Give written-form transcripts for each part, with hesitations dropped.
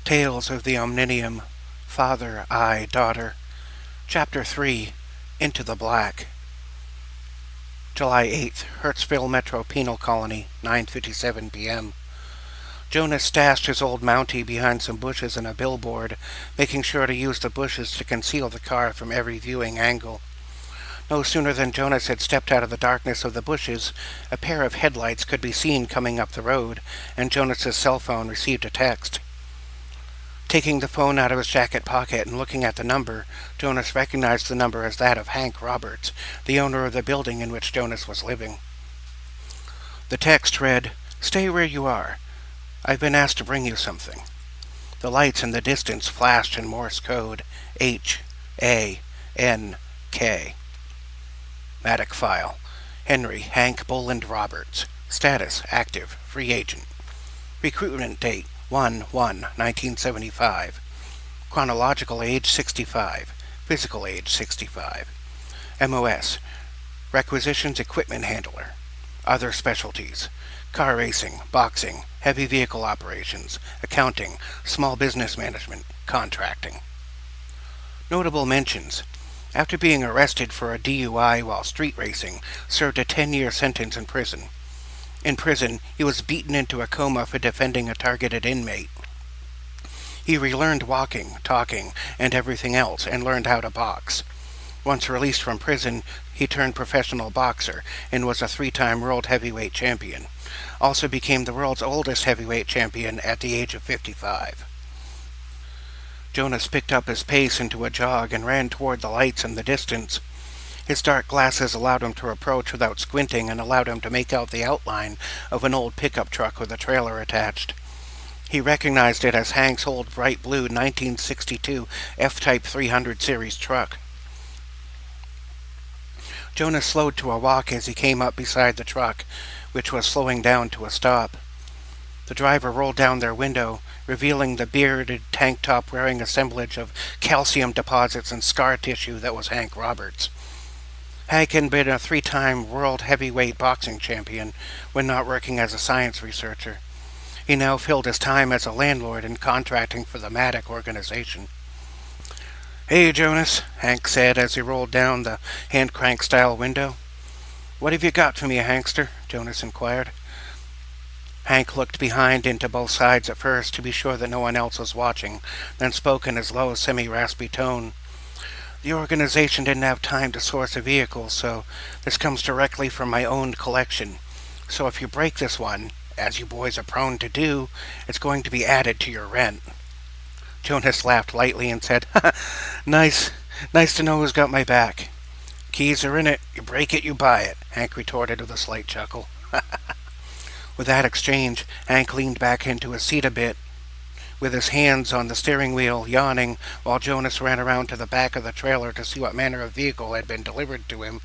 Tales of the Omninium, Father, I, Daughter. Chapter 3, Into the Black. July 8th, Hertzville Metro Penal Colony, 9:57 p.m. Jonas stashed his old Mountie behind some bushes and a billboard, making sure to use the bushes to conceal the car from every viewing angle. No sooner than Jonas had stepped out of the darkness of the bushes, a pair of headlights could be seen coming up the road, and Jonas's cell phone received a text. Taking the phone out of his jacket pocket and looking at the number, Jonas recognized the number as that of Hank Roberts, the owner of the building in which Jonas was living. The text read, "Stay where you are. I've been asked to bring you something." The lights in the distance flashed in Morse code, H-A-N-K. Matic file. Henry Hank Boland Roberts. Status active, free agent. Recruitment date 1/1/1975. Chronological age 65. Physical age 65. MOS. Requisitions equipment handler. Other specialties: car racing, boxing, heavy vehicle operations, accounting, small business management, contracting. Notable mentions: after being arrested for a DUI while street racing, served a 10-year sentence in prison. In prison, he was beaten into a coma for defending a targeted inmate. He relearned walking, talking, and everything else, and learned how to box. Once released from prison, he turned professional boxer and was a 3-time world heavyweight champion. Also became the world's oldest heavyweight champion at the age of 55. Jonas picked up his pace into a jog and ran toward the lights in the distance. His dark glasses allowed him to approach without squinting and allowed him to make out the outline of an old pickup truck with a trailer attached. He recognized it as Hank's old bright blue 1962 F-Type 300 series truck. Jonas slowed to a walk as he came up beside the truck, which was slowing down to a stop. The driver rolled down their window, revealing the bearded tank top wearing assemblage of calcium deposits and scar tissue that was Hank Roberts. Hank had been a 3-time world heavyweight boxing champion when not working as a science researcher. He now filled his time as a landlord and contracting for the Matic organization. "Hey, Jonas," Hank said as he rolled down the hand-crank-style window. "What have you got for me, Hankster?" Jonas inquired. Hank looked behind into both sides at first to be sure that no one else was watching, then spoke in his low, semi-raspy tone. "The organization didn't have time to source a vehicle, so this comes directly from my own collection. So if you break this one, as you boys are prone to do, it's going to be added to your rent." Jonas laughed lightly and said, Nice to know who's got my back." "Keys are in it. You break it, you buy it," Hank retorted with a slight chuckle. With that exchange, Hank leaned back into his seat a bit, with his hands on the steering wheel, yawning, while Jonas ran around to the back of the trailer to see what manner of vehicle had been delivered to him.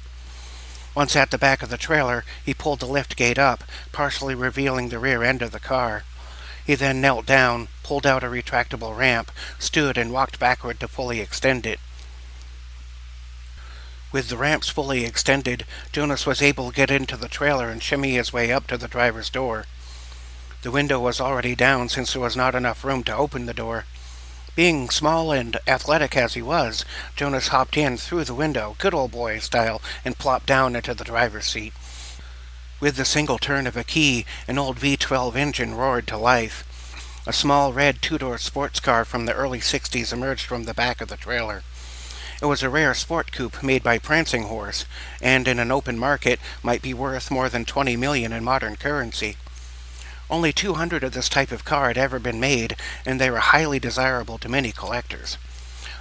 Once at the back of the trailer, he pulled the lift gate up, partially revealing the rear end of the car. He then knelt down, pulled out a retractable ramp, stood and walked backward to fully extend it. With the ramps fully extended, Jonas was able to get into the trailer and shimmy his way up to the driver's door. The window was already down since there was not enough room to open the door. Being small and athletic as he was, Jonas hopped in through the window, good old boy style, and plopped down into the driver's seat. With the single turn of a key, an old V12 engine roared to life. A small red 2-door sports car from the early 60s emerged from the back of the trailer. It was a rare sport coupe made by Prancing Horse, and in an open market might be worth more than $20 million in modern currency. Only 200 of this type of car had ever been made, and they were highly desirable to many collectors.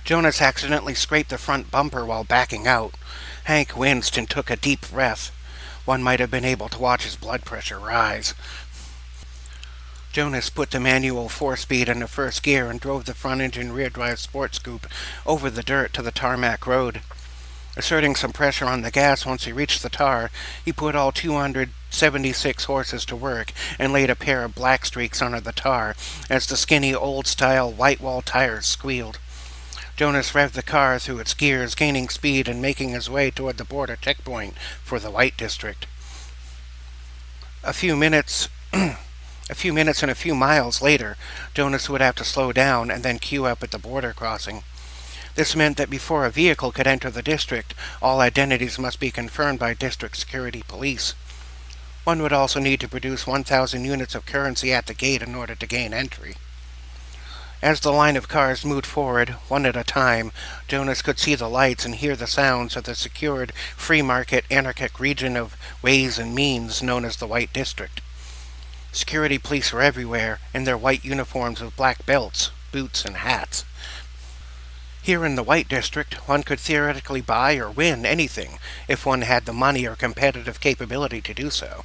Jonas accidentally scraped the front bumper while backing out. Hank winced and took a deep breath. One might have been able to watch his blood pressure rise. Jonas put the manual 4-speed into first gear and drove the front-engine rear-drive sports coupe over the dirt to the tarmac road. Asserting some pressure on the gas once he reached the tar, he put all 276 horses to work and laid a pair of black streaks under the tar as the skinny old-style white-wall tires squealed. Jonas revved the car through its gears, gaining speed and making his way toward the border checkpoint for the White District. A few minutes A few minutes and a few miles later, Jonas would have to slow down and then queue up at the border crossing. This meant that before a vehicle could enter the district, all identities must be confirmed by district security police. One would also need to produce 1,000 units of currency at the gate in order to gain entry. As the line of cars moved forward, one at a time, Jonas could see the lights and hear the sounds of the secured, free-market, anarchic region of ways and means known as the White District. Security police were everywhere, in their white uniforms with black belts, boots, and hats. Here in the White District, one could theoretically buy or win anything if one had the money or competitive capability to do so.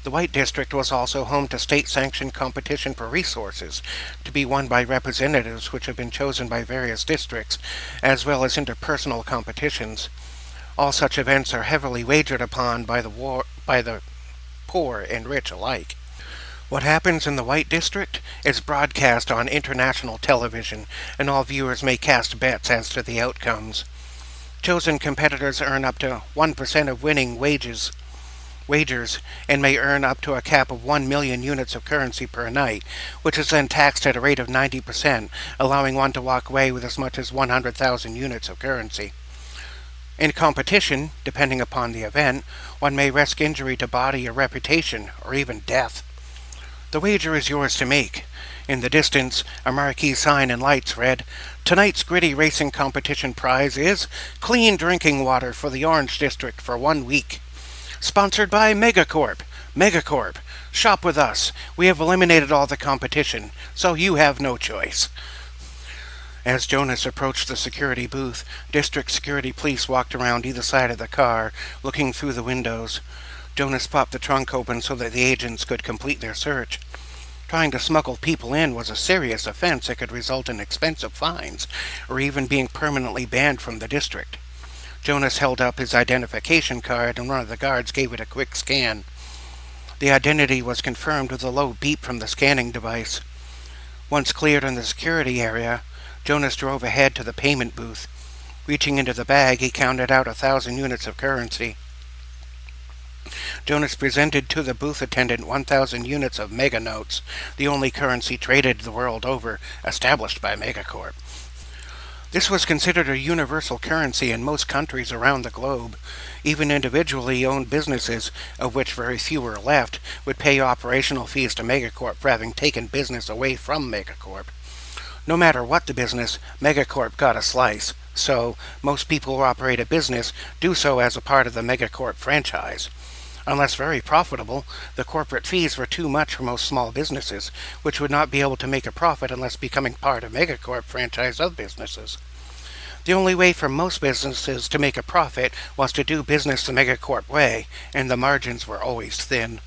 The White District was also home to state-sanctioned competition for resources, to be won by representatives which have been chosen by various districts, as well as interpersonal competitions. All such events are heavily wagered upon by the poor and rich alike. What happens in the White District is broadcast on international television, and all viewers may cast bets as to the outcomes. Chosen competitors earn up to 1% of winning wagers and may earn up to a cap of 1 million units of currency per night, which is then taxed at a rate of 90%, allowing one to walk away with as much as 100,000 units of currency. In competition, depending upon the event, one may risk injury to body or reputation, or even death. The wager is yours to make. In the distance, a marquee sign and lights read, "Tonight's gritty racing competition prize is clean drinking water for the Orange District for 1 week. Sponsored by Megacorp. Megacorp. Shop with us. We have eliminated all the competition, so you have no choice." As Jonas approached the security booth, district security police walked around either side of the car, looking through the windows. Jonas popped the trunk open so that the agents could complete their search. Trying to smuggle people in was a serious offense that could result in expensive fines, or even being permanently banned from the district. Jonas held up his identification card, and one of the guards gave it a quick scan. The identity was confirmed with a low beep from the scanning device. Once cleared in the security area, Jonas drove ahead to the payment booth. Reaching into the bag, he counted out 1,000 units of currency. Jonas presented to the booth attendant 1,000 units of mega notes, the only currency traded the world over, established by Megacorp. This was considered a universal currency in most countries around the globe. Even individually owned businesses, of which very few were left, would pay operational fees to Megacorp for having taken business away from Megacorp. No matter what the business, Megacorp got a slice, so most people who operate a business do so as a part of the Megacorp franchise. Unless very profitable, the corporate fees were too much for most small businesses, which would not be able to make a profit unless becoming part of Megacorp franchise of businesses. The only way for most businesses to make a profit was to do business the Megacorp way, and the margins were always thin.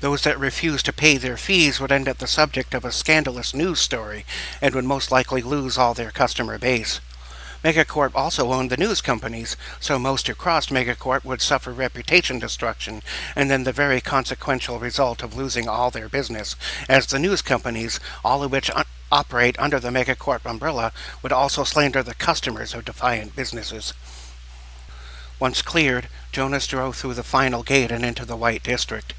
Those that refused to pay their fees would end up the subject of a scandalous news story, and would most likely lose all their customer base. Megacorp also owned the news companies, so most who crossed Megacorp would suffer reputation destruction, and then the very consequential result of losing all their business, as the news companies, all of which operate under the Megacorp umbrella, would also slander the customers of defiant businesses. Once cleared, Jonas drove through the final gate and into the White District.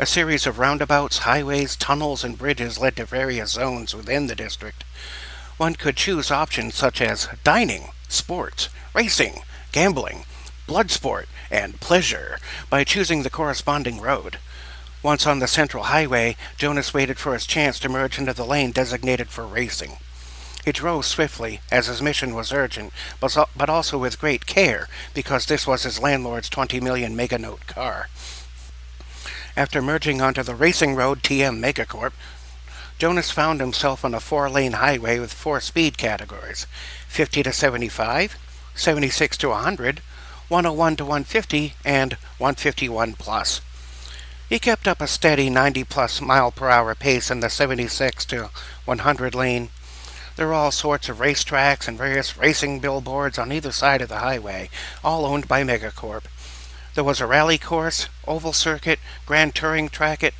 A series of roundabouts, highways, tunnels, and bridges led to various zones within the district. One could choose options such as dining, sports, racing, gambling, blood sport, and pleasure by choosing the corresponding road. Once on the central highway, Jonas waited for his chance to merge into the lane designated for racing. He drove swiftly, as his mission was urgent, but also with great care, because this was his landlord's 20 million meganote car. After merging onto the racing road TM Megacorp, Jonas found himself on a 4-lane highway with 4 speed categories: 50 to 75, 76 to 100, 101 to 150, and 151 plus. He kept up a steady 90-plus mile-per-hour pace in the 76 to 100 lane. There were all sorts of racetracks and various racing billboards on either side of the highway, all owned by Megacorp. There was a rally course, oval circuit, grand touring track,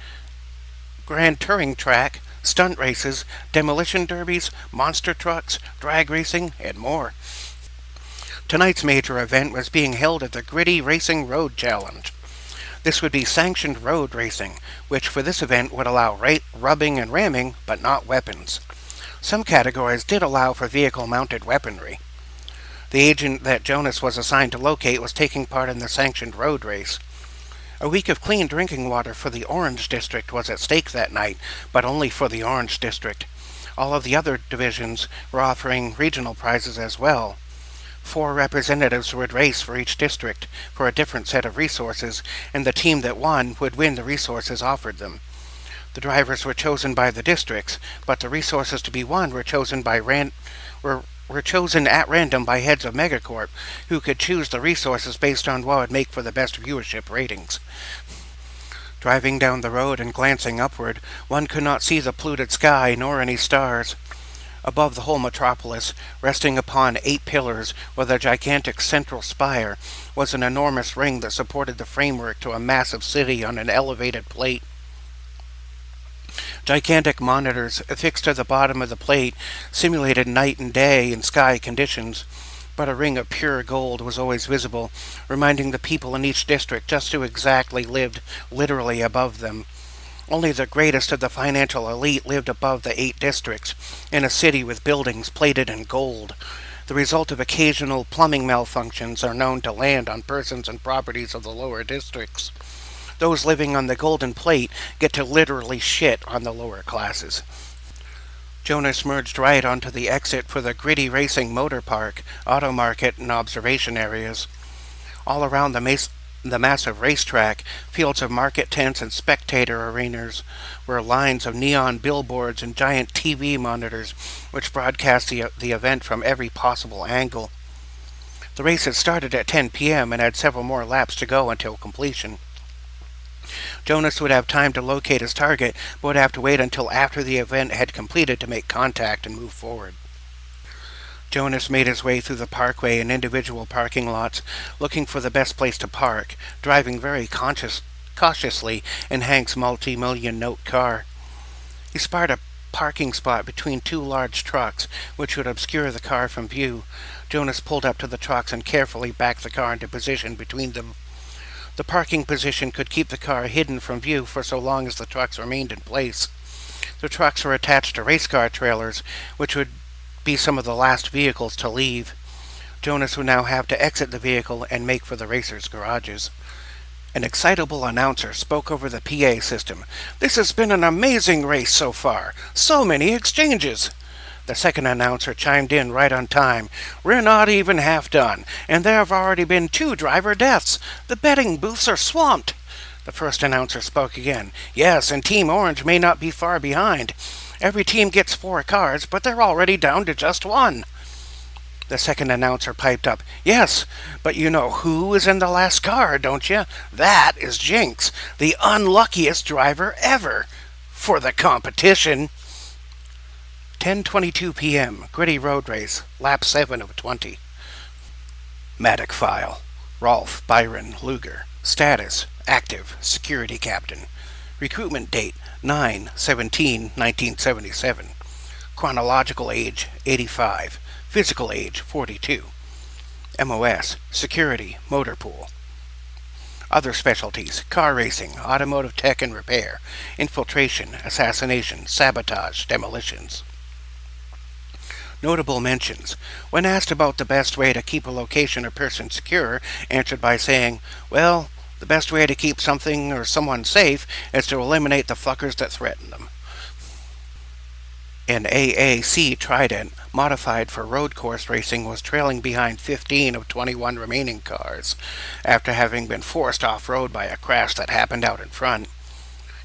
stunt races, demolition derbies, monster trucks, drag racing, and more. Tonight's major event was being held at the Gritty Racing Road Challenge. This would be sanctioned road racing, which for this event would allow rubbing and ramming, but not weapons. Some categories did allow for vehicle-mounted weaponry. The agent that Jonas was assigned to locate was taking part in the sanctioned road race. A week of clean drinking water for the Orange District was at stake that night, but only for the Orange District. All of the other divisions were offering regional prizes as well. 4 representatives would race for each district for a different set of resources, and the team that won would win the resources offered them. The drivers were chosen by the districts, but the resources to be won were chosen were chosen at random by heads of Megacorp, who could choose the resources based on what would make for the best viewership ratings. Driving down the road and glancing upward, one could not see the polluted sky nor any stars. Above the whole metropolis, resting upon 8 pillars with a gigantic central spire, was an enormous ring that supported the framework to a massive city on an elevated plate. Gigantic monitors affixed to the bottom of the plate simulated night and day and sky conditions, but a ring of pure gold was always visible, reminding the people in each district just who exactly lived literally above them. Only the greatest of the financial elite lived above the 8 districts, in a city with buildings plated in gold. The result of occasional plumbing malfunctions are known to land on persons and properties of the lower districts. Those living on the golden plate get to literally shit on the lower classes. Jonas merged right onto the exit for the gritty racing motor park, auto market, and observation areas. All around the massive racetrack, fields of market tents and spectator arenas were lines of neon billboards and giant TV monitors which broadcast the event from every possible angle. The race had started at 10 p.m. and had several more laps to go until completion. Jonas would have time to locate his target, but would have to wait until after the event had completed to make contact and move forward. Jonas made his way through the parkway and individual parking lots, looking for the best place to park, driving very cautiously in Hank's multi-million-note car. He spied a parking spot between 2 large trucks, which would obscure the car from view. Jonas pulled up to the trucks and carefully backed the car into position between them. The parking position could keep the car hidden from view for so long as the trucks remained in place. The trucks were attached to race car trailers, which would be some of the last vehicles to leave. Jonas would now have to exit the vehicle and make for the racers' garages. An excitable announcer spoke over the PA system. "This has been an amazing race so far. So many exchanges." The second announcer chimed in right on time. "We're not even half done, and there have already been 2 driver deaths. The betting booths are swamped." The first announcer spoke again. "Yes, and Team Orange may not be far behind. Every team gets 4 cars, but they're already down to just 1. The second announcer piped up. "Yes, but you know who is in the last car, don't you? That is Jinx, the unluckiest driver ever. For the competition." 10:22 p.m. Gritty Road Race, lap 7 of 20. Matic file. Rolf Byron Luger. Status: active, security captain. Recruitment date: 9/17/1977. Chronological age: 85. Physical age: 42. MOS: security, motor pool. Other specialties: car racing, automotive tech and repair, infiltration, assassination, sabotage, demolitions. Notable mentions: when asked about the best way to keep a location or person secure, answered by saying, "Well, the best way to keep something or someone safe is to eliminate the fuckers that threaten them." An AAC Trident, modified for road course racing, was trailing behind 15 of 21 remaining cars, after having been forced off-road by a crash that happened out in front.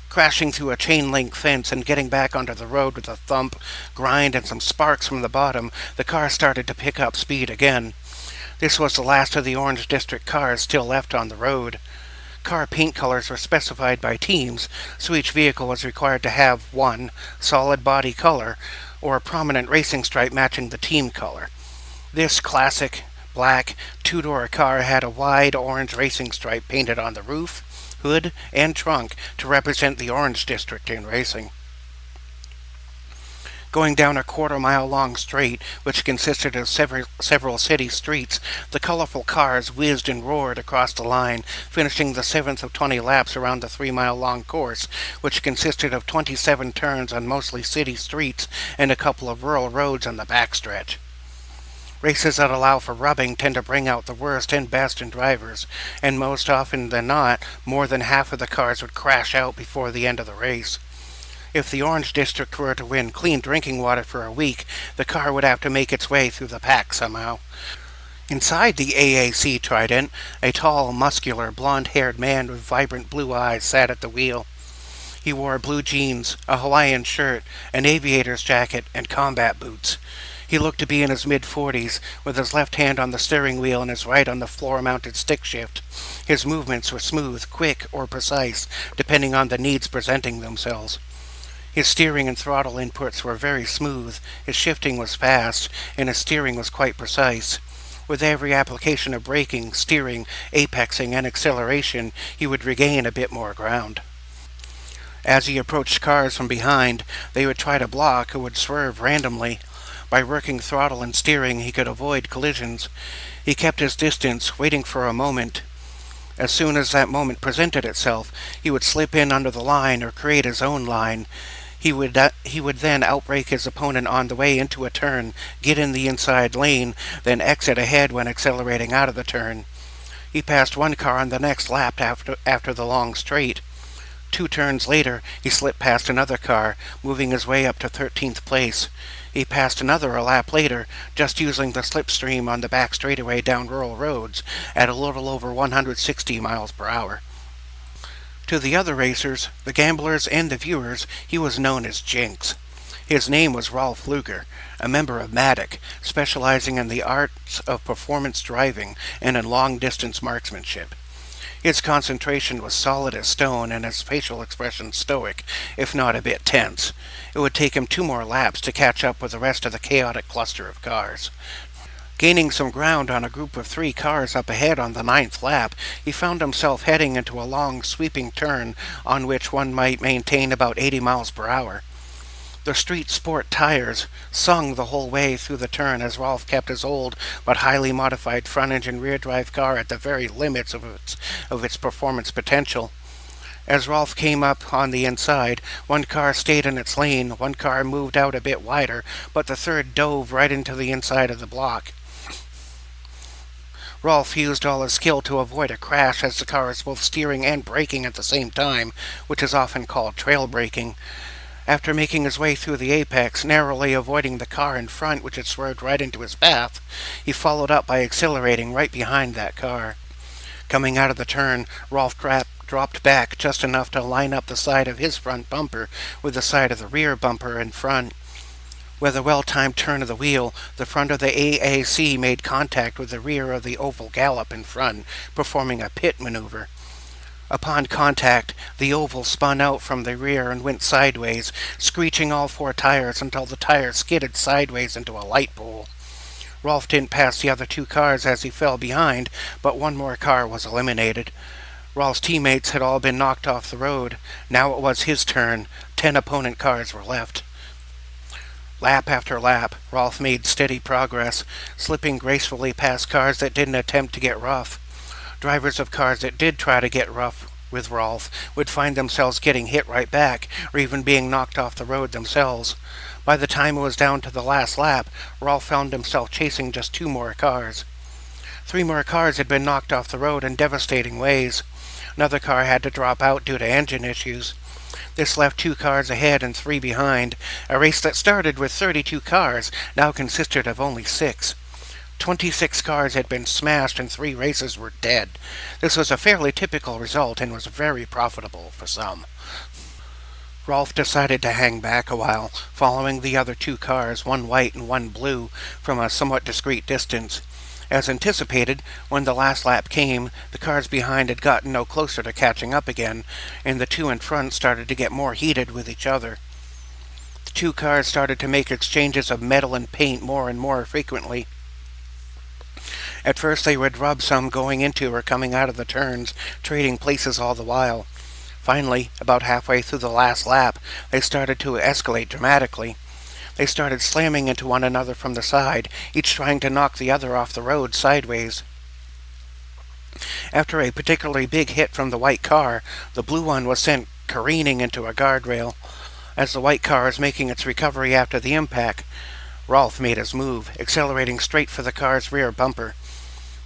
Crashing through a chain-link fence and getting back onto the road with a thump, grind, and some sparks from the bottom, the car started to pick up speed again. This was the last of the Orange District cars still left on the road. Car paint colors were specified by teams, so each vehicle was required to have 1 solid body color or a prominent racing stripe matching the team color. This classic black 2-door car had a wide orange racing stripe painted on the roof, hood, and trunk to represent the Orange District in racing. Going down a quarter-mile-long straight, which consisted of several city streets, the colorful cars whizzed and roared across the line, finishing the seventh of 20 laps around the 3-mile-long course, which consisted of 27 turns on mostly city streets and a couple of rural roads on the backstretch. Races that allow for rubbing tend to bring out the worst and best in drivers, and most often than not, more than half of the cars would crash out before the end of the race. If the Orange District were to win clean drinking water for a week, the car would have to make its way through the pack somehow. Inside the AAC Trident, a tall, muscular, blond-haired man with vibrant blue eyes sat at the wheel. He wore blue jeans, a Hawaiian shirt, an aviator's jacket, and combat boots. He looked to be in his mid-40s, with his left hand on the steering wheel and his right on the floor-mounted stick shift. His movements were smooth, quick, or precise, depending on the needs presenting themselves. His steering and throttle inputs were very smooth, his shifting was fast, and his steering was quite precise. With every application of braking, steering, apexing, and acceleration, he would regain a bit more ground. As he approached cars from behind, they would try to block or would swerve randomly. By working throttle and steering, he could avoid collisions. He kept his distance, waiting for a moment. As soon as that moment presented itself, he would slip in under the line or create his own line. He would then outbrake his opponent on the way into a turn, get in the inside lane, then exit ahead when accelerating out of the turn. He passed one car on the next lap after the long straight. 2 turns later, he slipped past another car, moving his way up to 13th place. He passed another a lap later, just using the slipstream on the back straightaway down rural roads at a little over 160 miles per hour. To the other racers, the gamblers, and the viewers, he was known as Jinx. His name was Rolf Luger, a member of Matic, specializing in the arts of performance driving and in long-distance marksmanship. His concentration was solid as stone and his facial expression stoic, if not a bit tense. It would take him 2 more laps to catch up with the rest of the chaotic cluster of cars. Gaining some ground on a group of 3 cars up ahead on the 9th lap, he found himself heading into a long, sweeping turn on which one might maintain about 80 miles per hour. The street sport tires sung the whole way through the turn as Rolf kept his old but highly modified front-engine rear-drive car at the very limits of its performance potential. As Rolf came up on the inside, one car stayed in its lane, one car moved out a bit wider, but the third dove right into the inside of the block. Rolf used all his skill to avoid a crash as the car was both steering and braking at the same time, which is often called trail braking. After making his way through the apex, narrowly avoiding the car in front which had swerved right into his path, he followed up by accelerating right behind that car. Coming out of the turn, Rolf dropped back just enough to line up the side of his front bumper with the side of the rear bumper in front. With a well-timed turn of the wheel, the front of the AAC made contact with the rear of the oval gallop in front, performing a pit maneuver. Upon contact, the oval spun out from the rear and went sideways, screeching all 4 tires until the tires skidded sideways into a light pole. Rolf didn't pass the other 2 cars as he fell behind, but one more car was eliminated. Rolf's teammates had all been knocked off the road. Now it was his turn. 10 opponent cars were left. Lap after lap, Rolf made steady progress, slipping gracefully past cars that didn't attempt to get rough. Drivers of cars that did try to get rough with Rolf would find themselves getting hit right back, or even being knocked off the road themselves. By the time it was down to the last lap, Rolf found himself chasing just 2 more cars. 3 more cars had been knocked off the road in devastating ways. Another car had to drop out due to engine issues. This left 2 cars ahead and 3 behind. A race that started with 32 cars now consisted of only 6. 26 cars had been smashed and 3 races were dead. This was a fairly typical result and was very profitable for some. Rolf decided to hang back a while, following the other 2 cars, one white and one blue, from a somewhat discreet distance. As anticipated, when the last lap came, the cars behind had gotten no closer to catching up again, and the 2 in front started to get more heated with each other. The 2 cars started to make exchanges of metal and paint more and more frequently. At first they would rub some going into or coming out of the turns, trading places all the while. Finally, about halfway through the last lap, they started to escalate dramatically. They started slamming into one another from the side, each trying to knock the other off the road sideways. After a particularly big hit from the white car, the blue one was sent careening into a guardrail. As the white car was making its recovery after the impact, Rolf made his move, accelerating straight for the car's rear bumper.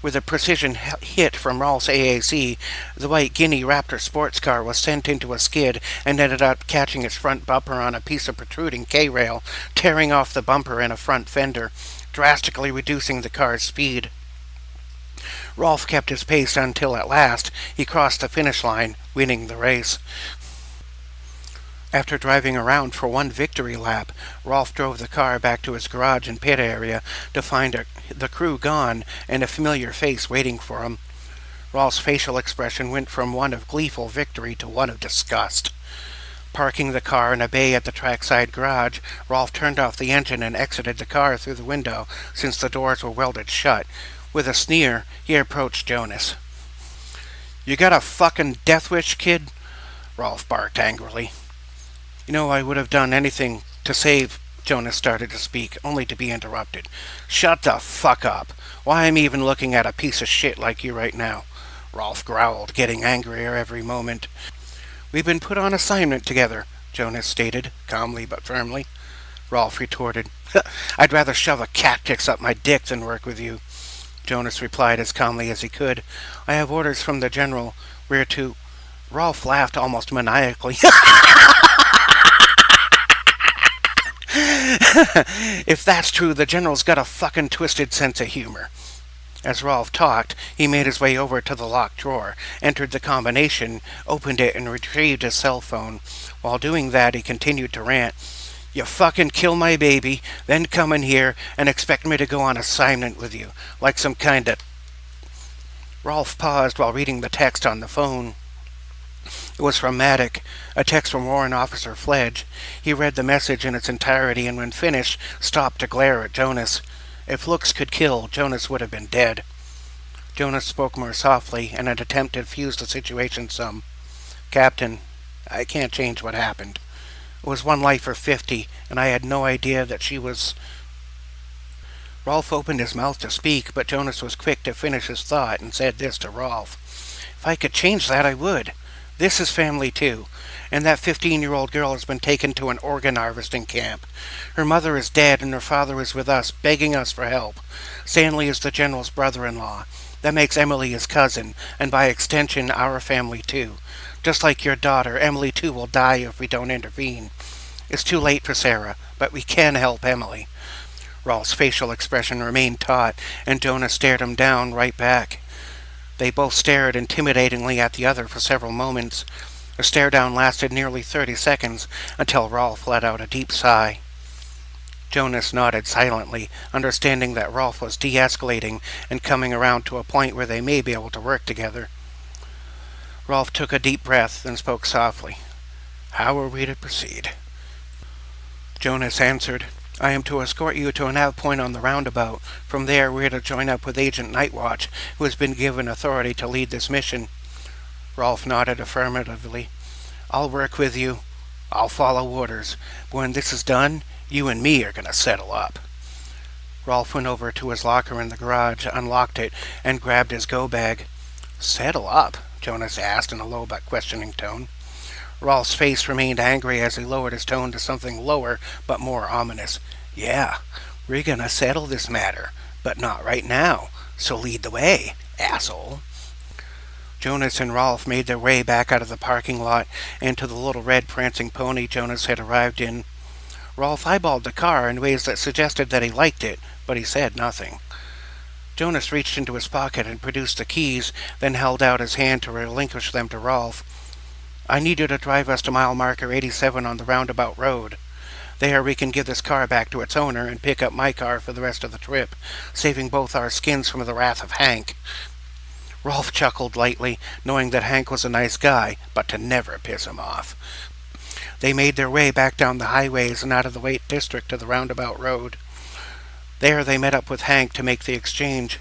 With a precision hit from Rolf's AAC, the white Guinea Raptor sports car was sent into a skid and ended up catching its front bumper on a piece of protruding K-rail, tearing off the bumper and a front fender, drastically reducing the car's speed. Rolf kept his pace until at last he crossed the finish line, winning the race. After driving around for one victory lap, Rolf drove the car back to his garage and pit area to find the crew gone and a familiar face waiting for him. Rolf's facial expression went from one of gleeful victory to one of disgust. Parking the car in a bay at the trackside garage, Rolf turned off the engine and exited the car through the window since the doors were welded shut. With a sneer, he approached Jonas. "You got a fucking death wish, kid?" Rolf barked angrily. "You know, I would have done anything to save," Jonas started to speak, only to be interrupted. "Shut the fuck up. Why I'm even looking at a piece of shit like you right now," Rolf growled, getting angrier every moment. "We've been put on assignment together," Jonas stated, calmly but firmly. Rolf retorted, "I'd rather shove a cactus up my dick than work with you." Jonas replied as calmly as he could, "I have orders from the general. We're to—" Rolf laughed almost maniacally. "If that's true, the general's got a fucking twisted sense of humor." As Rolf talked, he made his way over to the locked drawer, entered the combination, opened it, and retrieved his cell phone. While doing that, he continued to rant. "You fucking kill my baby, then come in here and expect me to go on assignment with you, like some kind of—" Rolf paused while reading the text on the phone. It was from Maddock, a text from Warrant Officer Fledge. He read the message in its entirety and when finished, stopped to glare at Jonas. If looks could kill, Jonas would have been dead. Jonas spoke more softly in an attempt to diffuse the situation some. "Captain, I can't change what happened. It was one life for 50, and I had no idea that she was—" Rolf opened his mouth to speak, but Jonas was quick to finish his thought and said this to Rolf. "If I could change that, I would. This is family, too, and that 15-year-old girl has been taken to an organ harvesting camp. Her mother is dead, and her father is with us, begging us for help. Stanley is the general's brother-in-law. That makes Emily his cousin, and by extension, our family, too. Just like your daughter, Emily, too, will die if we don't intervene. It's too late for Sarah, but we can help Emily." Rolf's facial expression remained taut, and Jonas stared him down right back. They both stared intimidatingly at the other for several moments. The stare-down lasted nearly 30 seconds, until Rolf let out a deep sigh. Jonas nodded silently, understanding that Rolf was de-escalating and coming around to a point where they may be able to work together. Rolf took a deep breath, then spoke softly. "How are we to proceed?" Jonas answered, "I am to escort you to an nav point on the roundabout. From there, we are to join up with Agent Nightwatch, who has been given authority to lead this mission." Rolf nodded affirmatively. "I'll work with you. I'll follow orders. But when this is done, you and me are going to settle up." Rolf went over to his locker in the garage, unlocked it, and grabbed his go bag. "Settle up?" Jonas asked in a low but questioning tone. Rolf's face remained angry as he lowered his tone to something lower but more ominous. "Yeah, we're gonna settle this matter, but not right now, so lead the way, asshole." Jonas and Rolf made their way back out of the parking lot and to the little red prancing pony Jonas had arrived in. Rolf eyeballed the car in ways that suggested that he liked it, but he said nothing. Jonas reached into his pocket and produced the keys, then held out his hand to relinquish them to Rolf. "I need you to drive us to mile marker 87 on the roundabout road. There we can give this car back to its owner and pick up my car for the rest of the trip, saving both our skins from the wrath of Hank." Rolf chuckled lightly, knowing that Hank was a nice guy, but to never piss him off. They made their way back down the highways and out of the Waite District to the roundabout road. There they met up with Hank to make the exchange.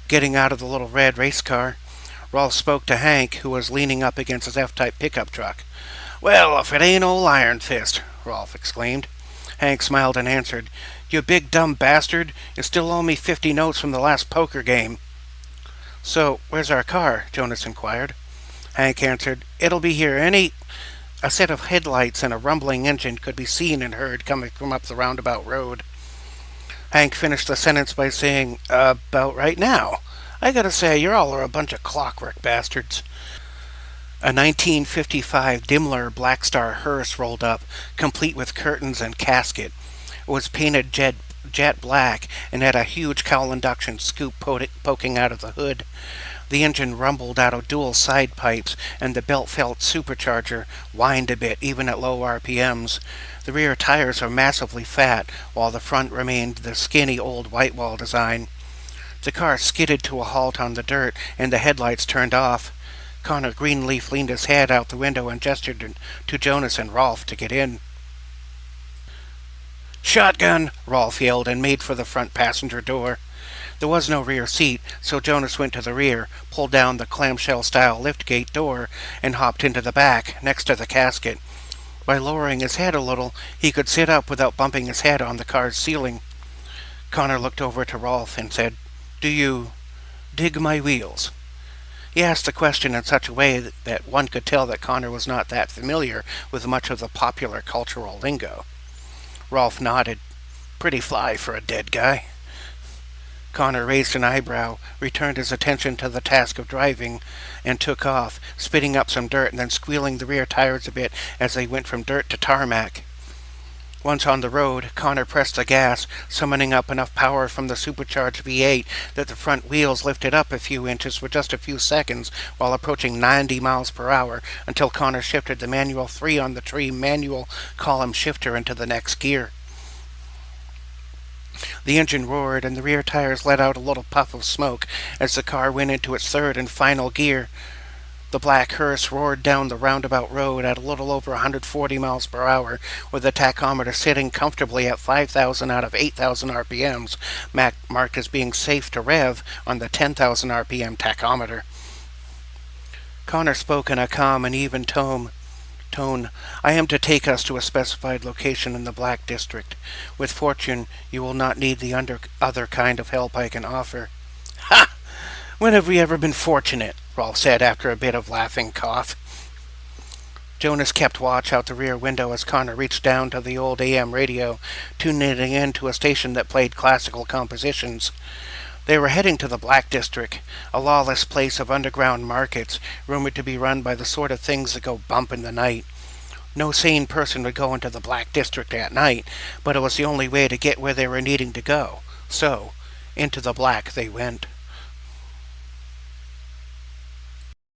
Getting out of the little red race car, Rolf spoke to Hank, who was leaning up against his F-type pickup truck. "Well, if it ain't old Iron Fist," Rolf exclaimed. Hank smiled and answered, "You big dumb bastard. You still owe me 50 notes from the last poker game." "So, where's our car?" Jonas inquired. Hank answered, "It'll be here any—" A set of headlights and a rumbling engine could be seen and heard coming from up the roundabout road. Hank finished the sentence by saying, "About right now. I gotta say, you all are a bunch of clockwork bastards." A 1955 Daimler Black Star hearse rolled up, complete with curtains and casket. It was painted jet black and had a huge cowl induction scoop poking out of the hood. The engine rumbled out of dual side pipes, and the belt-felt supercharger whined a bit, even at low RPMs. The rear tires were massively fat, while the front remained the skinny old white-wall design. The car skidded to a halt on the dirt, and the headlights turned off. Connor Greenleaf leaned his head out the window and gestured to Jonas and Rolf to get in. "Shotgun!" Rolf yelled and made for the front passenger door. There was no rear seat, so Jonas went to the rear, pulled down the clamshell-style liftgate door, and hopped into the back, next to the casket. By lowering his head a little, he could sit up without bumping his head on the car's ceiling. Connor looked over to Rolf and said, "Do you dig my wheels?" He asked the question in such a way that one could tell that Connor was not that familiar with much of the popular cultural lingo. Rolf nodded. "Pretty fly for a dead guy." Connor raised an eyebrow, returned his attention to the task of driving, and took off, spitting up some dirt and then squealing the rear tires a bit as they went from dirt to tarmac. Once on the road, Connor pressed the gas, summoning up enough power from the supercharged V8 that the front wheels lifted up a few inches for just a few seconds while approaching 90 miles per hour until Connor shifted the manual 3 on the tree manual column shifter into the next gear. The engine roared and the rear tires let out a little puff of smoke as the car went into its third and final gear. The black hearse roared down the roundabout road at a little over 140 miles per hour, with the tachometer sitting comfortably at 5,000 out of 8,000 RPMs, marked as being safe to rev on the 10,000 RPM tachometer. Connor spoke in a calm and even tone. "I am to take us to a specified location in the Black District. With fortune, you will not need the other kind of help I can offer." "Ha! When have we ever been fortunate?" Rolf said after a bit of laughing cough. Jonas kept watch out the rear window as Connor reached down to the old AM radio, tuning it in to a station that played classical compositions. They were heading to the Black District, a lawless place of underground markets, rumored to be run by the sort of things that go bump in the night. No sane person would go into the Black District at night, but it was the only way to get where they were needing to go. So, into the black they went.